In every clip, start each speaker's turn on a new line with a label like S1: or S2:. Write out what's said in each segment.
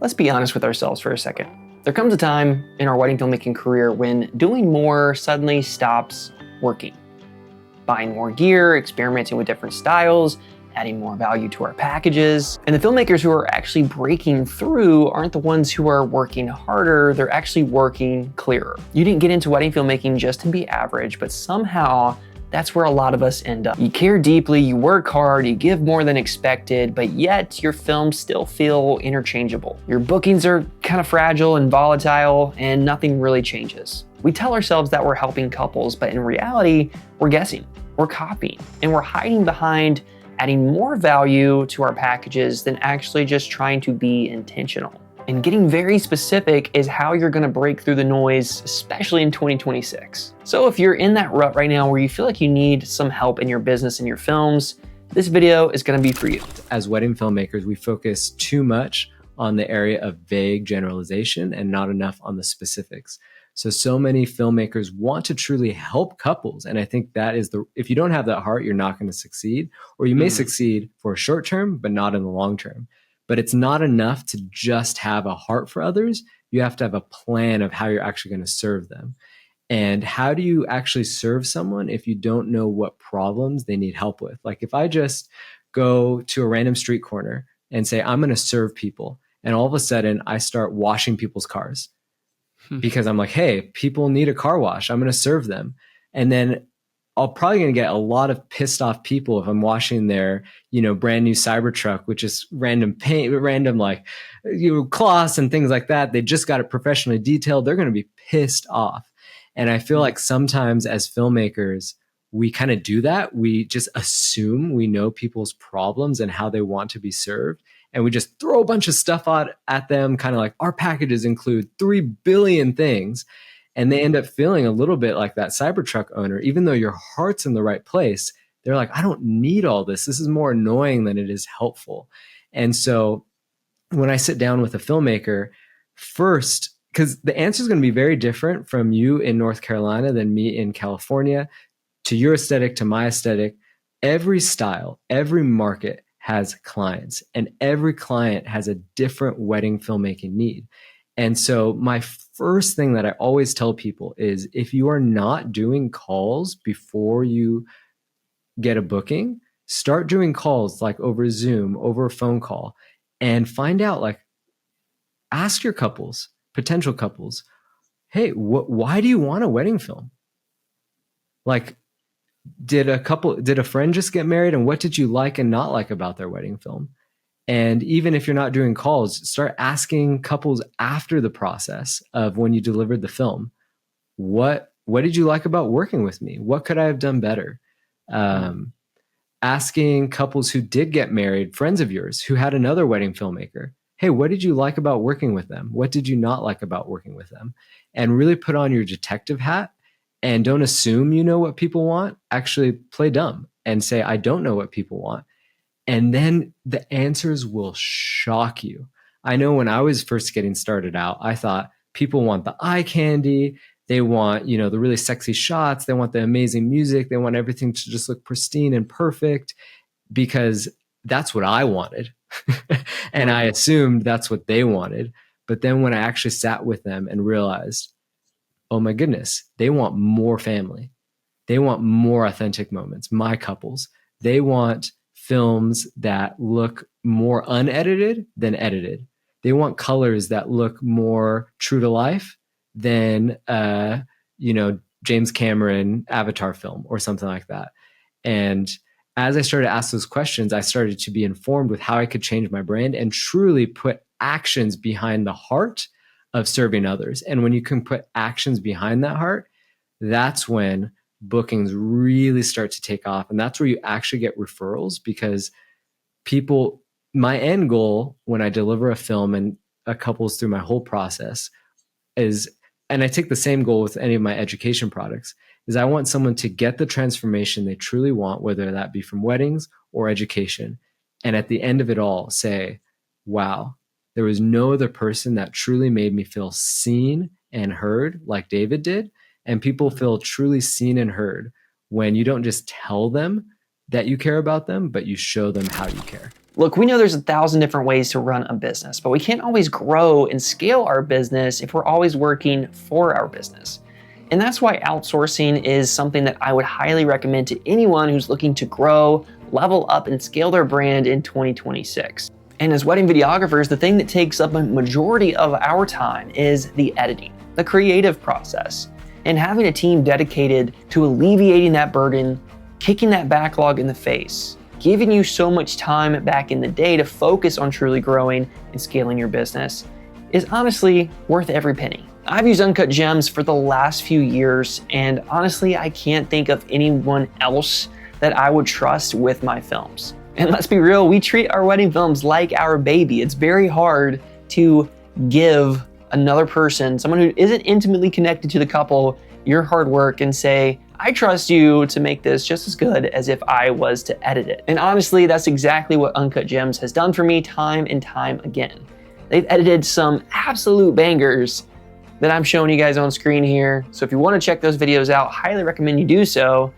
S1: Let's be honest with ourselves for a second. There comes a time in our wedding filmmaking career when doing more suddenly stops working. Buying more gear, experimenting with different styles, adding more value to our packages. And the filmmakers who are actually breaking through aren't the ones who are working harder, they're actually working clearer. You didn't get into wedding filmmaking just to be average, but somehow that's where a lot of us end up. You care deeply, you work hard, you give more than expected, but yet your films still feel interchangeable. Your bookings are kind of fragile and volatile, and nothing really changes. We tell ourselves that we're helping couples, but in reality, we're guessing, we're copying, and we're hiding behind adding more value to our packages than actually just trying to be intentional. And getting very specific is how you're gonna break through the noise, especially in 2026. So if you're in that rut right now where you feel like you need some help in your business and your films, this video is gonna be for you.
S2: As wedding filmmakers, we focus too much on the area of vague generalization and not enough on the specifics. So many filmmakers want to truly help couples. And I think that is if you don't have that heart, you're not going to succeed, or you may succeed for a short term, but not in the long term. But it's not enough to just have a heart for others. You have to have a plan of how you're actually going to serve them. And how do you actually serve someone if you don't know what problems they need help with? Like if I just go to a random street corner and say, I'm going to serve people, and all of a sudden I start washing people's cars because I'm like, hey, people need a car wash. I'm going to serve them. And then I'll probably going to get a lot of pissed off people if I'm washing their, brand new cybertruck, which is random paint, random cloths and things like that. They just got it professionally detailed. They're going to be pissed off. And I feel like sometimes as filmmakers, we kind of do that. We just assume we know people's problems and how they want to be served. And we just throw a bunch of stuff out at them, kind of like our packages include 3 billion things. And they end up feeling a little bit like that Cybertruck owner, even though your heart's in the right place. They're like, I don't need all this. This is more annoying than it is helpful. And so when I sit down with a filmmaker, first, because the answer is going to be very different from you in North Carolina than me in California, to your aesthetic, to my aesthetic, every style, every market has clients, and every client has a different wedding filmmaking need. And so my first thing that I always tell people is if you are not doing calls before you get a booking, start doing calls like over Zoom, over a phone call, and find out, ask your couples, potential couples, hey, why do you want a wedding film? Did a friend just get married, and what did you like and not like about their wedding film? And even if you're not doing calls, start asking couples after the process of when you delivered the film, what did you like about working with me? What could I have done better? Asking couples who did get married, friends of yours who had another wedding filmmaker, hey, what did you like about working with them? What did you not like about working with them? And really put on your detective hat. And don't assume you know what people want. Actually play dumb and say, I don't know what people want. And then the answers will shock you. I know when I was first getting started out, I thought people want the eye candy. They want, the really sexy shots. They want the amazing music. They want everything to just look pristine and perfect because that's what I wanted. And I assumed that's what they wanted. But then when I actually sat with them and realized, oh my goodness, they want more family. They want more authentic moments, my couples. They want films that look more unedited than edited. They want colors that look more true to life than, James Cameron Avatar film or something like that. And as I started to ask those questions, I started to be informed with how I could change my brand and truly put actions behind the heart of serving others. And when you can put actions behind that heart, that's when bookings really start to take off. And that's where you actually get referrals because my end goal when I deliver a film and a couples through my whole process is, and I take the same goal with any of my education products, is I want someone to get the transformation they truly want, whether that be from weddings or education. And at the end of it all, say, wow, there was no other person that truly made me feel seen and heard like David did. And people feel truly seen and heard when you don't just tell them, that you care about them, but you show them how you care.
S1: Look, we know there's 1,000 different ways to run a business, but we can't always grow and scale our business if we're always working for our business. And that's why outsourcing is something that I would highly recommend to anyone who's looking to grow, level up, and scale their brand in 2026. And as wedding videographers, the thing that takes up a majority of our time is the editing, the creative process. And having a team dedicated to alleviating that burden, kicking that backlog in the face, giving you so much time back in the day to focus on truly growing and scaling your business is honestly worth every penny. I've used Uncut Gems for the last few years, and honestly, I can't think of anyone else that I would trust with my films. And let's be real, we treat our wedding films like our baby. It's very hard to give another person, someone who isn't intimately connected to the couple, your hard work and say, I trust you to make this just as good as if I was to edit it. And honestly, that's exactly what Uncut Gems has done for me time and time again. They've edited some absolute bangers that I'm showing you guys on screen here. So if you want to check those videos out, highly recommend you do so.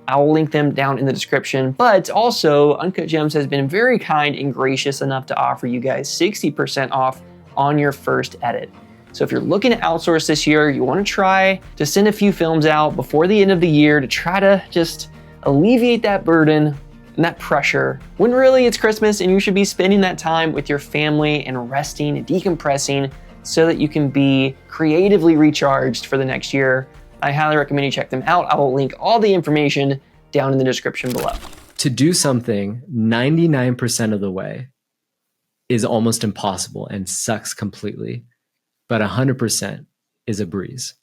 S1: I will link them down in the description. But also, Uncut Gems has been very kind and gracious enough to offer you guys 60% off on your first edit. So if you're looking to outsource this year, you want to try to send a few films out before the end of the year to try to just alleviate that burden and that pressure, when really it's Christmas and you should be spending that time with your family and resting and decompressing so that you can be creatively recharged for the next year. I highly recommend you check them out. I will link all the information down in the description below.
S2: To do something 99% of the way is almost impossible and sucks completely, but 100% is a breeze.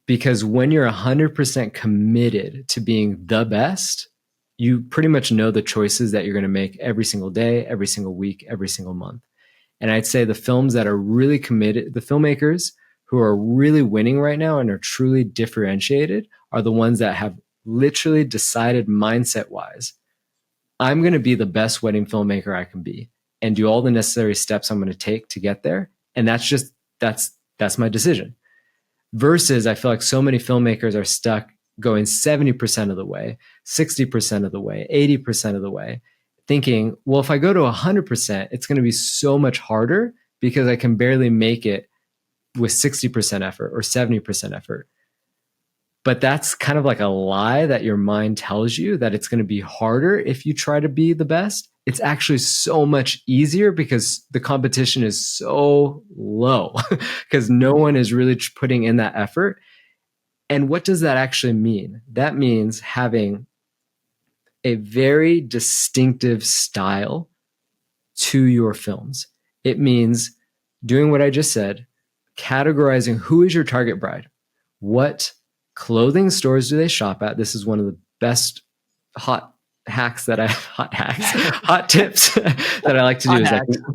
S2: Because when you're 100% committed to being the best, you pretty much know the choices that you're going to make every single day, every single week, every single month. And I'd say the films that are really committed, the filmmakers who are really winning right now and are truly differentiated are the ones that have literally decided mindset-wise, I'm going to be the best wedding filmmaker I can be and do all the necessary steps I'm going to take to get there. And that's my decision. Versus I feel like so many filmmakers are stuck going 70% of the way, 60% of the way, 80% of the way, thinking, well, if I go to 100%, it's going to be so much harder because I can barely make it with 60% effort or 70% effort. But that's kind of like a lie that your mind tells you, that it's going to be harder if you try to be the best. It's actually so much easier because the competition is so low because no one is really putting in that effort. And what does that actually mean? That means having a very distinctive style to your films. It means doing what I just said, categorizing who is your target bride, what clothing stores do they shop at. This is one of the best hot tips that I like to do.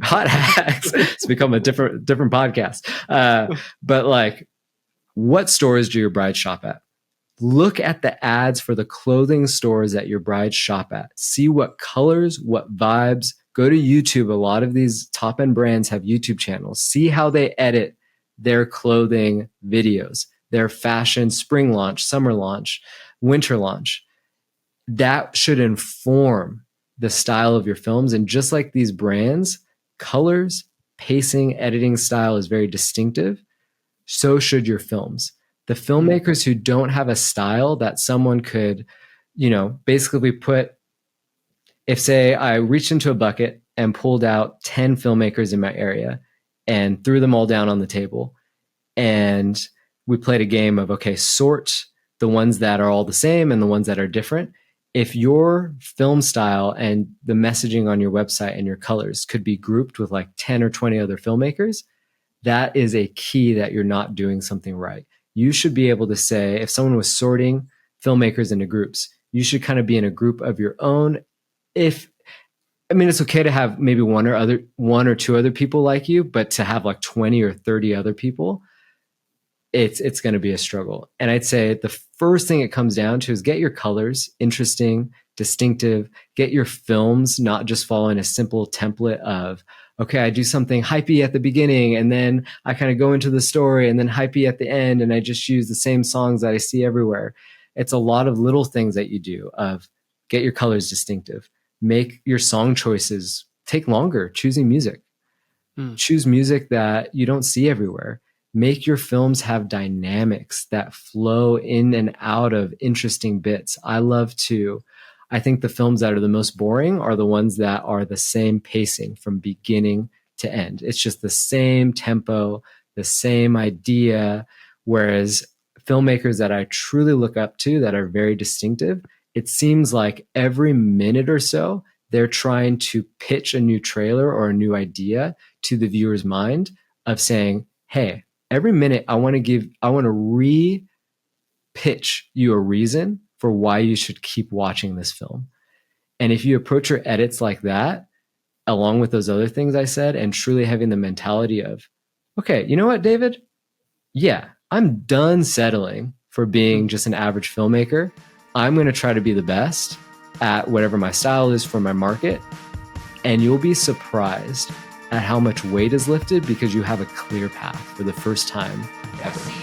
S2: Hot hacks. It's become a different podcast. But like, what stores do your brides shop at? Look at the ads for the clothing stores that your brides shop at. See what colors, what vibes. Go to YouTube. A lot of these top end brands have YouTube channels. See how they edit their clothing videos, their fashion spring launch, summer launch, winter launch. That should inform the style of your films. And just like these brands, colors, pacing, editing style is very distinctive. So should your films. The filmmakers who don't have a style that someone could, basically put, if say I reached into a bucket and pulled out 10 filmmakers in my area and threw them all down on the table. And we played a game of, okay, sort the ones that are all the same and the ones that are different. If your film style and the messaging on your website and your colors could be grouped with like 10 or 20 other filmmakers, that is a key that you're not doing something right. You should be able to say, if someone was sorting filmmakers into groups, you should kind of be in a group of your own. It's okay to have maybe one or two other people like you, but to have like 20 or 30 other people, it's going to be a struggle. And I'd say the first thing it comes down to is get your colors interesting, distinctive, get your films not just following a simple template of, okay, I do something hypey at the beginning and then I kind of go into the story and then hypey at the end and I just use the same songs that I see everywhere. It's a lot of little things that you do of get your colors distinctive, make your song choices take longer choosing music. Choose music that you don't see everywhere. Make your films have dynamics that flow in and out of interesting bits. I think the films that are the most boring are the ones that are the same pacing from beginning to end. It's just the same tempo, the same idea. Whereas filmmakers that I truly look up to that are very distinctive, it seems like every minute or so, they're trying to pitch a new trailer or a new idea to the viewer's mind of saying, hey, every minute I want to re-pitch you a reason for why you should keep watching this film. And if you approach your edits like that, along with those other things I said, and truly having the mentality of, okay, you know what, David? Yeah, I'm done settling for being just an average filmmaker. I'm going to try to be the best at whatever my style is for my market. And you'll be surprised at how much weight is lifted because you have a clear path for the first time ever.